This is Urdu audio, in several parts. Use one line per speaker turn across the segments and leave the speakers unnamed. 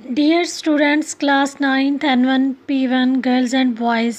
Dear students, class 9th N1 P1 girls and boys,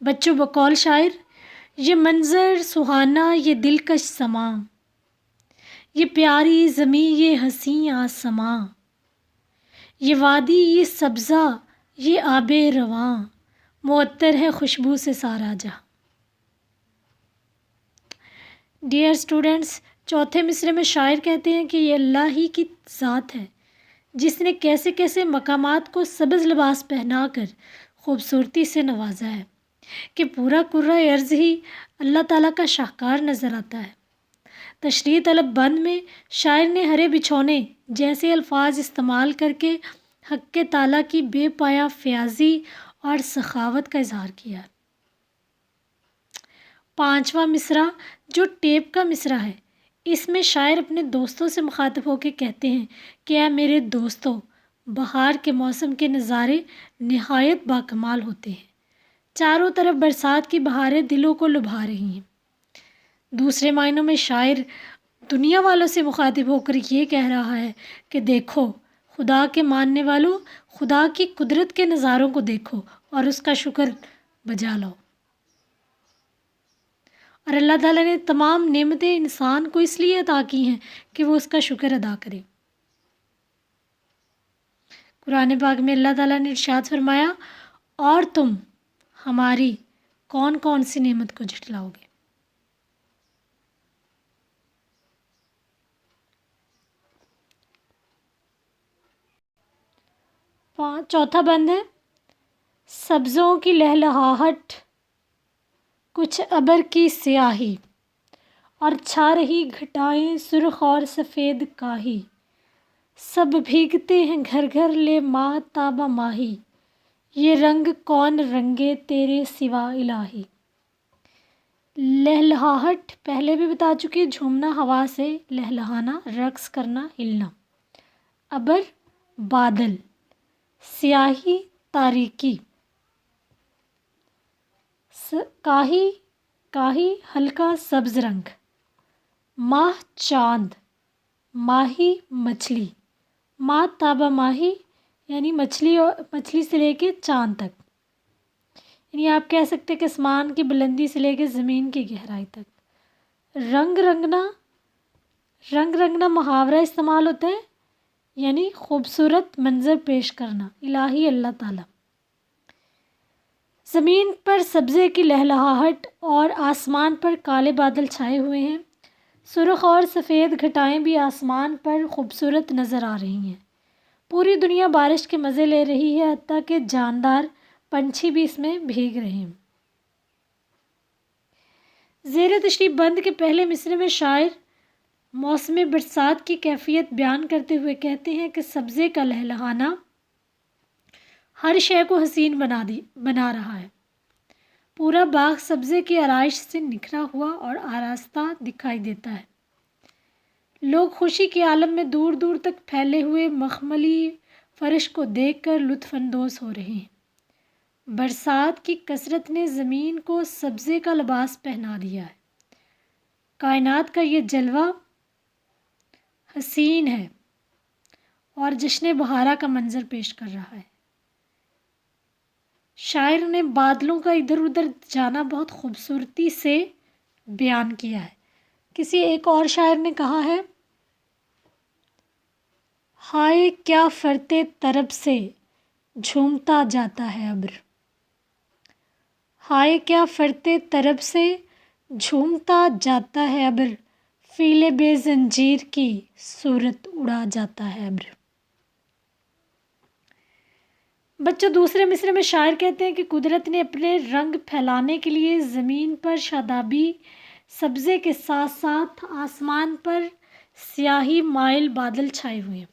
بچوں بقول شاعر، یہ منظر سہانا، یہ دلکش سما، یہ پیاری زمیں، یہ حسین آسماں، یہ وادی، یہ سبزہ، یہ آب رواں، معطر ہے خوشبو سے سارا جہاں۔ ڈیئر اسٹوڈینٹس، چوتھے مصرعے میں شاعر کہتے ہیں کہ یہ اللہ ہی کی ذات ہے جس نے کیسے کیسے مقامات کو سبز لباس پہنا کر خوبصورتی سے نوازا ہے کہ پورا کرۂ ارض ہی اللہ تعالیٰ کا شاہکار نظر آتا ہے۔ تشریح طلب بند میں شاعر نے ہرے بچھونے جیسے الفاظ استعمال کر کے حق تعالیٰ کی بے پایا فیاضی اور سخاوت کا اظہار کیا ہے۔ پانچواں مصرع جو ٹیپ کا مصرع ہے، اس میں شاعر اپنے دوستوں سے مخاطب ہو کے کہتے ہیں کہ اے میرے دوستو، بہار کے موسم کے نظارے نہایت باکمال ہوتے ہیں، چاروں طرف برسات کی بہاریں دلوں کو لبھا رہی ہیں۔ دوسرے معنوں میں شاعر دنیا والوں سے مخاطب ہو کر یہ کہہ رہا ہے کہ دیکھو خدا کے ماننے والوں، خدا کی قدرت کے نظاروں کو دیکھو اور اس کا شکر بجا لاؤ۔ اور اللہ تعالیٰ نے تمام نعمتیں انسان کو اس لیے عطا کی ہیں کہ وہ اس کا شکر ادا کرے۔ قرآن پاک میں اللہ تعالیٰ نے ارشاد فرمایا، اور تم ہماری کون کون سی نعمت کو جھٹلاؤ گے؟ چوتھا بند ہے، سبزوں کی لہلہاہٹ، کچھ ابر کی سیاہی، اور چھا رہی گھٹائیں سرخ اور سفید کاہی، سب بھیگتے ہیں گھر گھر لے ماہ تابہ ماہی، یہ رنگ کون رنگے تیرے سوا الہی۔ لہلہاہٹ پہلے بھی بتا چکے، جھومنا، ہوا سے لہلہانا، رقص کرنا، ہلنا۔ ابر بادل، سیاہی تاریکی، کاہی کاہی ہلکا سبز رنگ، ماہ چاند، ماہی مچھلی، ماہ تابہ ماہی یعنی مچھلی سے لے کے چاند تک، یعنی آپ کہہ سکتے کہ آسمان کی بلندی سے لے کے زمین کی گہرائی تک۔ رنگ رنگنا محاورہ استعمال ہوتا ہے، یعنی خوبصورت منظر پیش کرنا، الہی اللہ تعالیٰ۔ زمین پر سبزے کی لہلہاہٹ اور آسمان پر کالے بادل چھائے ہوئے ہیں، سرخ اور سفید گھٹائیں بھی آسمان پر خوبصورت نظر آ رہی ہیں۔ پوری دنیا بارش کے مزے لے رہی ہے، حتیٰ کہ جاندار پنچھی بھی اس میں بھیگ رہے ہیں۔ زیر تشریح بند کے پہلے مصرعے میں شاعر موسم برسات کی کیفیت بیان کرتے ہوئے کہتے ہیں کہ سبزے کا لہلہانا ہر شے کو حسین بنا رہا ہے، پورا باغ سبزے کی آرائش سے نکھرا ہوا اور آراستہ دکھائی دیتا ہے۔ لوگ خوشی کے عالم میں دور دور تک پھیلے ہوئے مخملی فرش کو دیکھ کر لطف اندوز ہو رہے ہیں۔ برسات کی کثرت نے زمین کو سبزے کا لباس پہنا دیا ہے۔ کائنات کا یہ جلوہ حسین ہے اور جشن بہارا کا منظر پیش کر رہا ہے۔ شاعر نے بادلوں کا ادھر ادھر جانا بہت خوبصورتی سے بیان کیا ہے۔ کسی ایک اور شاعر نے کہا ہے، ہائے کیا فرتے طرب سے جھومتا جاتا ہے ابر، ہائے کیا فرتے طرب سے جھومتا جاتا ہے ابر، فیل بے زنجیر کی صورت اڑا جاتا ہے ابر۔ بچوں دوسرے مصرعے میں شاعر کہتے ہیں کہ قدرت نے اپنے رنگ پھیلانے کے لیے زمین پر شادابی سبزے کے ساتھ ساتھ آسمان پر سیاہی مائل بادل چھائے ہوئے ہیں،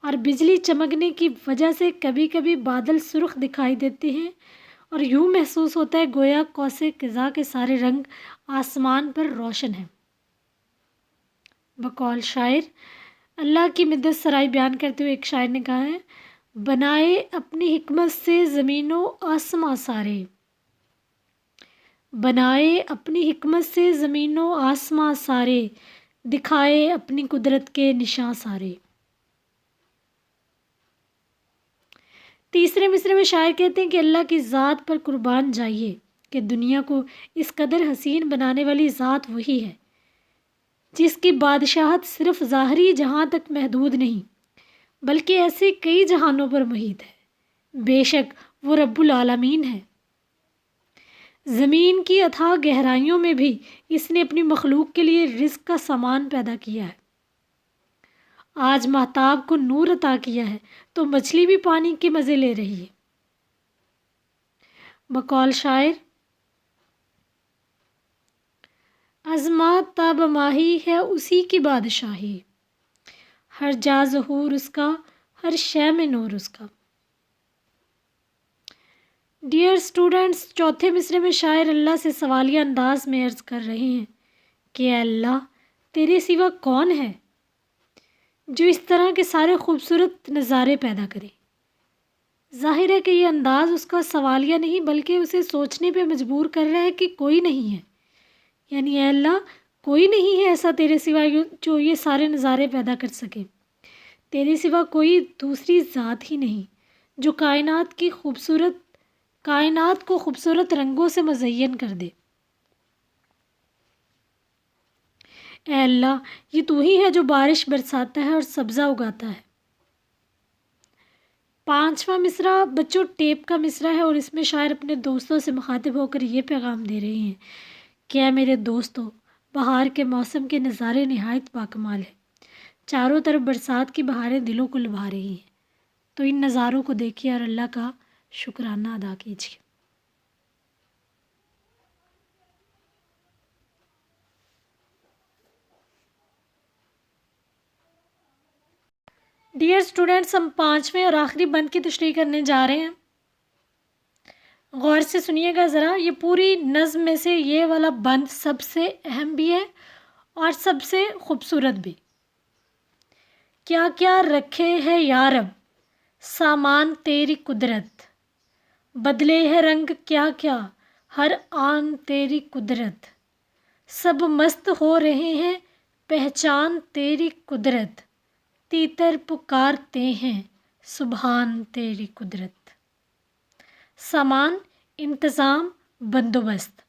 اور بجلی چمکنے کی وجہ سے کبھی کبھی بادل سرخ دکھائی دیتے ہیں اور یوں محسوس ہوتا ہے گویا قوس قزح کے سارے رنگ آسمان پر روشن ہیں۔ بقول شاعر اللہ کی مدت سرائی بیان کرتے ہوئے ایک شاعر نے کہا ہے، بنائے اپنی حکمت سے زمین و آسماں سارے، بنائے اپنی حکمت سے زمین و آسماں سارے، دکھائے اپنی قدرت کے نشاں سارے۔ تیسرے مصرے میں شاعر کہتے ہیں کہ اللہ کی ذات پر قربان جائیے کہ دنیا کو اس قدر حسین بنانے والی ذات وہی ہے جس کی بادشاہت صرف ظاہری جہاں تک محدود نہیں بلکہ ایسے کئی جہانوں پر محیط ہے۔ بے شک وہ رب العالمین ہے۔ زمین کی اتھاہ گہرائیوں میں بھی اس نے اپنی مخلوق کے لیے رزق کا سامان پیدا کیا ہے۔ آج مہتاب کو نور عطا کیا ہے تو مچھلی بھی پانی کے مزے لے رہی ہے۔ بقول شاعر، عظمت تاب ماہی ہے اسی کی بادشاہی، ہر جا ظہور اس کا، ہر شے میں نور اس کا۔ ڈیئر اسٹوڈنٹس، چوتھے مصرے میں شاعر اللہ سے سوالیہ انداز میں عرض کر رہے ہیں کہ اے اللہ، تیرے سوا کون ہے جو اس طرح کے سارے خوبصورت نظارے پیدا کرے۔ ظاہر ہے کہ یہ انداز اس کا سوالیہ نہیں بلکہ اسے سوچنے پہ مجبور کر رہا ہے کہ کوئی نہیں ہے، یعنی اے اللہ کوئی نہیں ہے ایسا تیرے سوا جو یہ سارے نظارے پیدا کر سکے۔ تیرے سوا کوئی دوسری ذات ہی نہیں جو کائنات کو خوبصورت رنگوں سے مزین کر دے۔ اے اللہ، یہ تو ہی ہے جو بارش برساتا ہے اور سبزہ اگاتا ہے۔ پانچواں مصرع بچوں ٹیپ کا مصرع ہے اور اس میں شاعر اپنے دوستوں سے مخاطب ہو کر یہ پیغام دے رہے ہیں کہ اے میرے دوستو، بہار کے موسم کے نظارے نہایت باکمال ہیں۔ چاروں طرف برسات کی بہاریں دلوں کو لبھا رہی ہیں، تو ان نظاروں کو دیکھیے اور اللہ کا شکرانہ ادا کیجیے۔ ڈیئر اسٹوڈنٹس، ہم پانچویں اور آخری بند کی تشریح کرنے جا رہے ہیں۔ غور سے سنیے گا ذرا، یہ پوری نظم میں سے یہ والا بند سب سے اہم بھی ہے اور سب سے خوبصورت بھی۔ کیا کیا رکھے ہے یا رب سامان تیری قدرت، بدلے ہے رنگ کیا کیا ہر آن تیری قدرت، سب مست ہو رہے ہیں پہچان تیری قدرت، تیتر پکارتے ہیں سبحان تیری قدرت۔ سامان، انتظام، بندوبست۔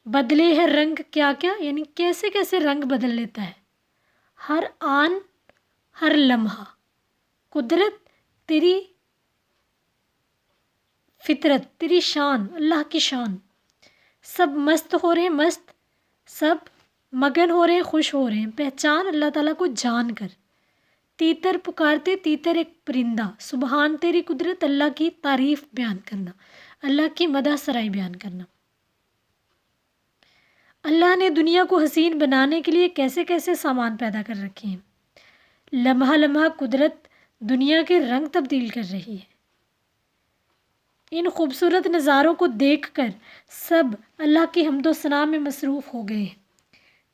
بدلے ہے رنگ کیا کیا، یعنی کیسے کیسے رنگ بدل لیتا ہے۔ ہر آن، ہر لمحہ۔ قدرت، تیری فطرت، تیری شان، اللہ کی شان۔ سب مست ہو رہے ہیں، مست، سب مگن ہو رہے ہیں، خوش ہو رہے ہیں، پہچان اللہ تعالیٰ کو جان کر۔ تیتر پکارتے، تیتر ایک پرندہ، سبحان تیری قدرت، اللہ کی تعریف بیان کرنا، اللہ کی مدح سرائی بیان کرنا۔ اللہ نے دنیا کو حسین بنانے کے لیے کیسے کیسے سامان پیدا کر رکھے ہیں۔ لمحہ لمحہ قدرت دنیا کے رنگ تبدیل کر رہی ہے۔ ان خوبصورت نظاروں کو دیکھ کر سب اللہ کی حمد و ثنا میں مصروف ہو گئے ہیں۔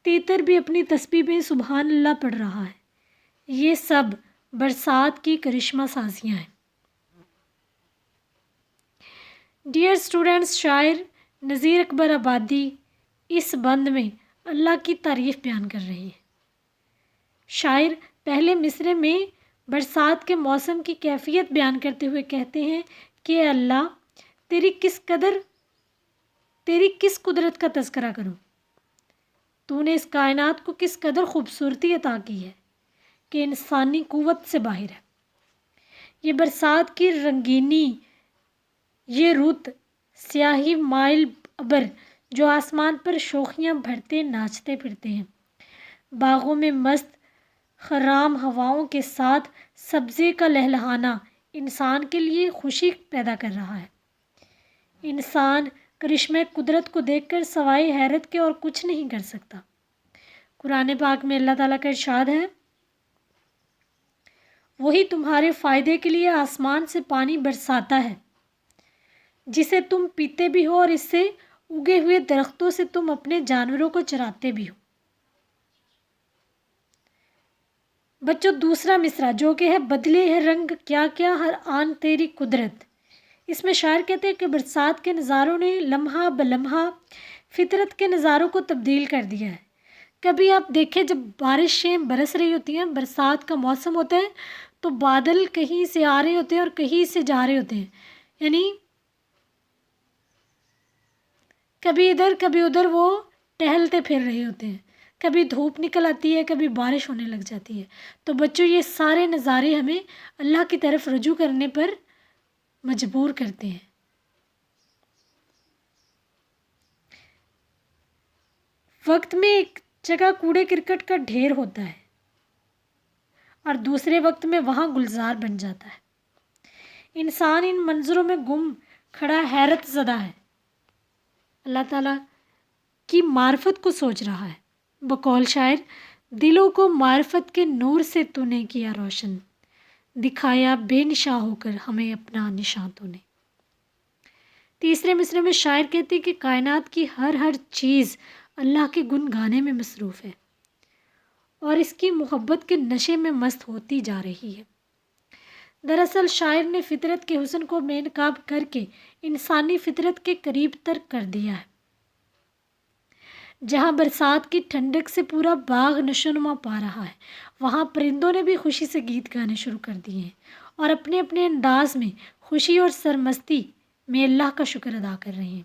تیتر بھی اپنی تسبیح میں سبحان اللہ پڑھ رہا ہے۔ یہ سب برسات کی کرشمہ سازیاں ہیں۔ ڈیئر اسٹوڈنٹس، شاعر نذیر اکبر آبادی اس بند میں اللہ کی تعریف بیان کر رہے ہیں۔ شاعر پہلے مصرے میں برسات کے موسم کی کیفیت بیان کرتے ہوئے کہتے ہیں کہ اے اللہ، تیری کس قدرت کا تذکرہ کروں، تو نے اس کائنات کو کس قدر خوبصورتی عطا کی ہے کہ انسانی قوت سے باہر ہے۔ یہ برسات کی رنگینی، یہ رت، سیاہی مائل ابر جو آسمان پر شوخیاں بھرتے ناچتے پھرتے ہیں، باغوں میں مست خرام ہواؤں کے ساتھ سبزے کا لہلہانا انسان کے لیے خوشی پیدا کر رہا ہے۔ انسان کرشمہ قدرت کو دیکھ کر سوائے حیرت کے اور کچھ نہیں کر سکتا۔ قرآن پاک میں اللہ تعالیٰ کا ارشاد ہے، وہی تمہارے فائدے کے لیے آسمان سے پانی برساتا ہے جسے تم پیتے بھی ہو اور اس سے اگے ہوئے درختوں سے تم اپنے جانوروں کو چراتے بھی ہو۔ بچوں دوسرا مصرع جو کہ ہے بدلے ہے رنگ کیا کیا ہر آن تیری قدرت، اس میں شاعر کہتے ہیں کہ برسات کے نظاروں نے لمحہ بلمحہ فطرت کے نظاروں کو تبدیل کر دیا ہے۔ کبھی آپ دیکھیں جب بارشیں برس رہی ہوتی ہیں، برسات کا موسم ہوتا ہے، تو بادل کہیں سے آ رہے ہوتے ہیں اور کہیں سے جا رہے ہوتے ہیں، یعنی کبھی ادھر کبھی ادھر وہ ٹہلتے پھر رہے ہوتے ہیں، کبھی دھوپ نکل آتی ہے، کبھی بارش ہونے لگ جاتی ہے۔ تو بچوں یہ سارے نظارے ہمیں اللہ کی طرف رجوع کرنے پر مجبور کرتے ہیں۔ وقت میں ایک جگہ کوڑے کرکٹ کا ڈھیر ہوتا ہے اور دوسرے وقت میں وہاں گلزار بن جاتا ہے۔ انسان ان منظروں میں گم کھڑا حیرت زدہ ہے، اللہ تعالیٰ کی معرفت کو سوچ رہا ہے۔ بقول شاعر، دلوں کو معرفت کے نور سے تو نے کیا روشن، دکھایا بے نشاں ہو کر ہمیں اپنا نشاں تو نے۔ تیسرے مصرعے میں شاعر کہتے ہیں کہ کائنات کی ہر چیز اللہ کے گن گانے میں مصروف ہے اور اس کی محبت کے نشے میں مست ہوتی جا رہی ہے۔ دراصل شاعر نے فطرت کے حسن کو بے نقاب کر کے انسانی فطرت کے قریب تر کر دیا ہے۔ جہاں برسات کی ٹھنڈک سے پورا باغ نشوونما پا رہا ہے، وہاں پرندوں نے بھی خوشی سے گیت گانے شروع کر دیے ہیں اور اپنے اپنے انداز میں خوشی اور سرمستی میں اللہ کا شکر ادا کر رہے ہیں۔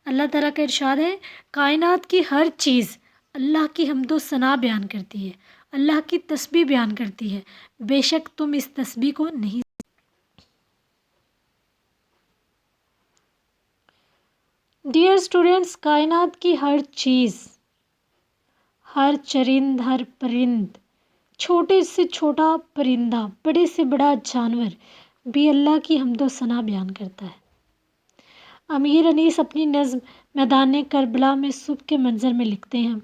اللہ تعالیٰ کا ارشاد ہے، کائنات کی ہر چیز اللہ کی حمد و ثنا بیان کرتی ہے، اللہ کی تسبیح بیان کرتی ہے، بے شک تم اس تسبیح کو نہیں۔ ڈیئر اسٹوڈینٹس، کائنات کی ہر چیز، ہر چرند، ہر پرند، چھوٹے سے چھوٹا پرندہ، بڑے سے بڑا جانور بھی اللہ کی حمد و ثنا بیان کرتا ہے۔ امیر انیس اپنی نظم میدان کربلا میں صبح کے منظر میں لکھتے ہیں،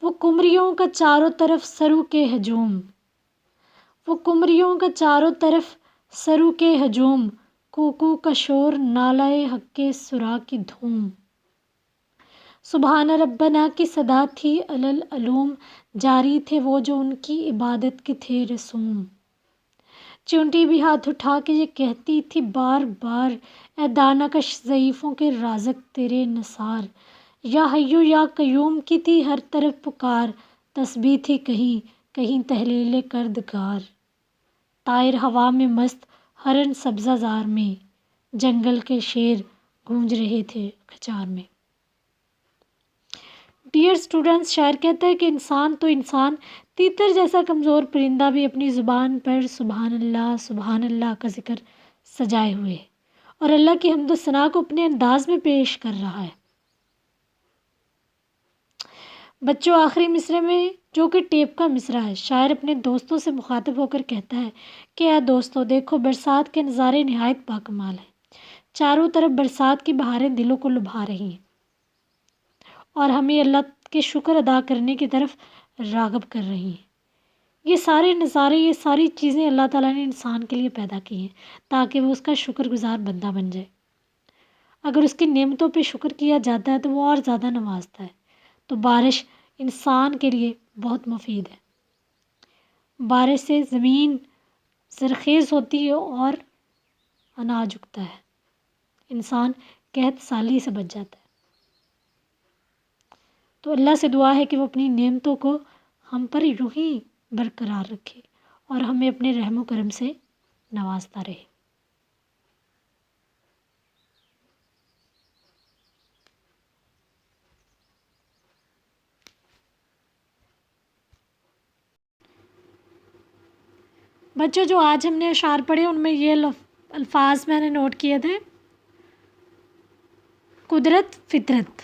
وہ قمریوں کا چاروں طرف سرو کے ہجوم، وہ قمریوں کا چاروں طرف سرو کے ہجوم، کوکو کا شور، نالۂ حق کے سرا کی دھوم، سبحان ربنا کی صدا تھی علم جاری تھے وہ جو ان کی عبادت کے تھے رسوم۔ چونٹی بھی ہاتھ اٹھا کے یہ کہتی تھی بار بار، اے دانہ کش ضعیفوں کے رازق تیرے نثار، یا حیو یا قیوم کی تھی ہر طرف پکار، تسبیح تھی کہیں کہیں تحلیل کردگار، طائر ہوا میں مست، ہرن سبزہ زار میں، جنگل کے شیر گونج رہے تھے کھچار میں۔ ڈیئر اسٹوڈنٹس، شاعر کہتا ہے کہ انسان تو انسان، تیتر جیسا کمزور پرندہ بھی اپنی زبان پر سبحان اللہ کا ذکر سجائے ہوئے ہے اور اللہ کی حمد و ثنا کو اپنے انداز میں پیش کر رہا ہے۔ بچوں، آخری مصرعے میں جو کہ ٹیپ کا مصرعہ ہے، شاعر اپنے دوستوں سے مخاطب ہو کر کہتا ہے کہ اے دوستو، دیکھو برسات کے نظارے نہایت باکمال ہیں۔ چاروں طرف برسات کی بہاریں دلوں کو لبھا رہی ہیں اور ہمیں اللہ کے شکر ادا کرنے کی طرف راغب کر رہی ہیں۔ یہ سارے نظارے، یہ ساری چیزیں اللہ تعالیٰ نے انسان کے لیے پیدا کی ہیں تاکہ وہ اس کا شکر گزار بندہ بن جائے۔ اگر اس کی نعمتوں پہ شکر کیا جاتا ہے تو وہ اور زیادہ نوازتا ہے۔ تو بارش انسان کے لیے بہت مفید ہے۔ بارش سے زمین زرخیز ہوتی ہے اور اناج اگتا ہے، انسان قحط سالی سے بچ جاتا ہے۔ تو اللہ سے دعا ہے کہ وہ اپنی نعمتوں کو ہم پر یوں ہی برقرار رکھے اور ہمیں اپنے رحم و کرم سے نوازتا رہے۔ بچوں، جو آج ہم نے اشعار پڑھے ان میں یہ الفاظ میں نے نوٹ کیے تھے: قدرت، فطرت،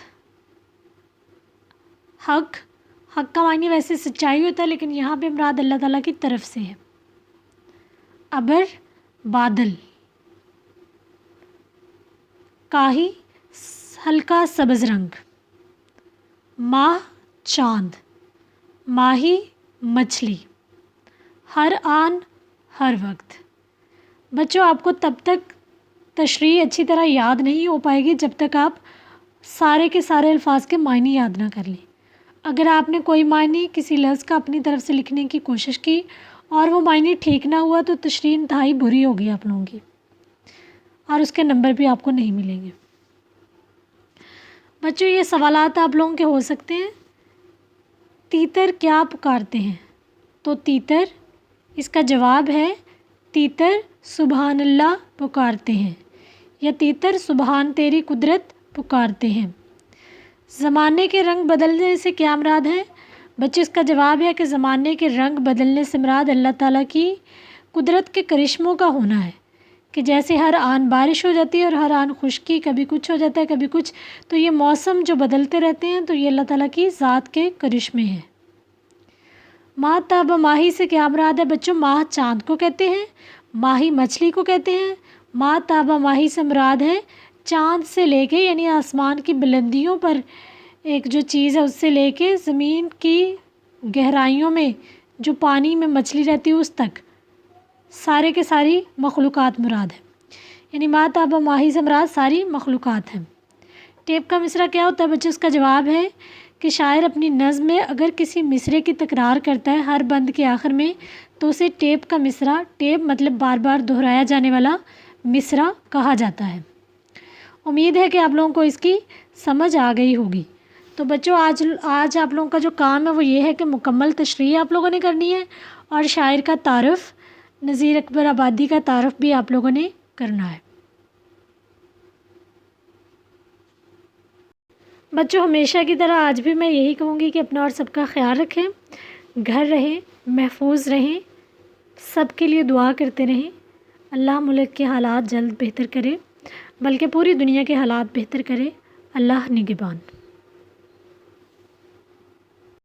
حق کا معنی ویسے سچائی ہوتا ہے لیکن یہاں پہ مراد اللہ تعالیٰ کی طرف سے ہے۔ ابر، بادل، کاہی، ہلکا سبز رنگ، ماہ، چاند، ماہی، مچھلی، ہر آن، ہر وقت۔ بچوں، آپ کو تب تک تشریح اچھی طرح یاد نہیں ہو پائے گی جب تک آپ سارے کے سارے الفاظ کے معنی یاد نہ کر لیں۔ اگر آپ نے کوئی معنی کسی لفظ کا اپنی طرف سے لکھنے کی کوشش کی اور وہ معنی ٹھیک نہ ہوا تو تشریح انتہائی بری ہوگی آپ لوگوں کی اور اس کے نمبر بھی آپ کو نہیں ملیں گے۔ بچوں یہ سوالات آپ لوگوں کے ہو سکتے ہیں. تیتر کیا پکارتے ہیں؟ تو تیتر، اس کا جواب ہے تیتر سبحان اللہ پکارتے ہیں، یا تیتر سبحان تیری قدرت پکارتے ہیں. زمانے کے رنگ بدلنے سے کیا مراد ہے؟ بچے اس کا جواب ہے کہ زمانے کے رنگ بدلنے سے مراد اللہ تعالیٰ کی قدرت کے کرشموں کا ہونا ہے، کہ جیسے ہر آن بارش ہو جاتی ہے اور ہر آن خشکی، کبھی کچھ ہو جاتا ہے کبھی کچھ، تو یہ موسم جو بدلتے رہتے ہیں تو یہ اللہ تعالیٰ کی ذات کے کرشمے ہیں. ماہ تابہ ماہی سے کیا مراد ہے بچوں؟ ماہ چاند کو کہتے ہیں، ماہی مچھلی کو کہتے ہیں. ماہ تابہ ماہی سے مراد ہے چاند سے لے کے، یعنی آسمان کی بلندیوں پر ایک جو چیز ہے اس سے لے کے زمین کی گہرائیوں میں جو پانی میں مچھلی رہتی ہے اس تک، سارے کے ساری مخلوقات مراد ہے. یعنی ماہ تابہ ماہی سے مراد ساری مخلوقات ہیں. ٹیپ کا مصرع کیا ہوتا ہے بچوں؟ اس کا جواب ہے کہ شاعر اپنی نظم میں اگر کسی مصرعے کی تکرار کرتا ہے ہر بند کے آخر میں تو اسے ٹیپ کا مصرع، ٹیپ مطلب بار بار دہرایا جانے والا مصرع کہا جاتا ہے. امید ہے کہ آپ لوگوں کو اس کی سمجھ آ گئی ہوگی. تو بچوں آج آپ لوگوں کا جو کام ہے وہ یہ ہے کہ مکمل تشریح آپ لوگوں نے کرنی ہے، اور شاعر کا تعارف، نذیر اکبر آبادی کا تعارف بھی آپ لوگوں نے کرنا ہے. بچوں ہمیشہ کی طرح آج بھی میں یہی کہوں گی کہ اپنا اور سب کا خیال رکھیں، گھر رہیں، محفوظ رہیں، سب کے لیے دعا کرتے رہیں. اللہ ملک کے حالات جلد بہتر کرے، بلکہ پوری دنیا کے حالات بہتر کرے. اللہ نگہبان.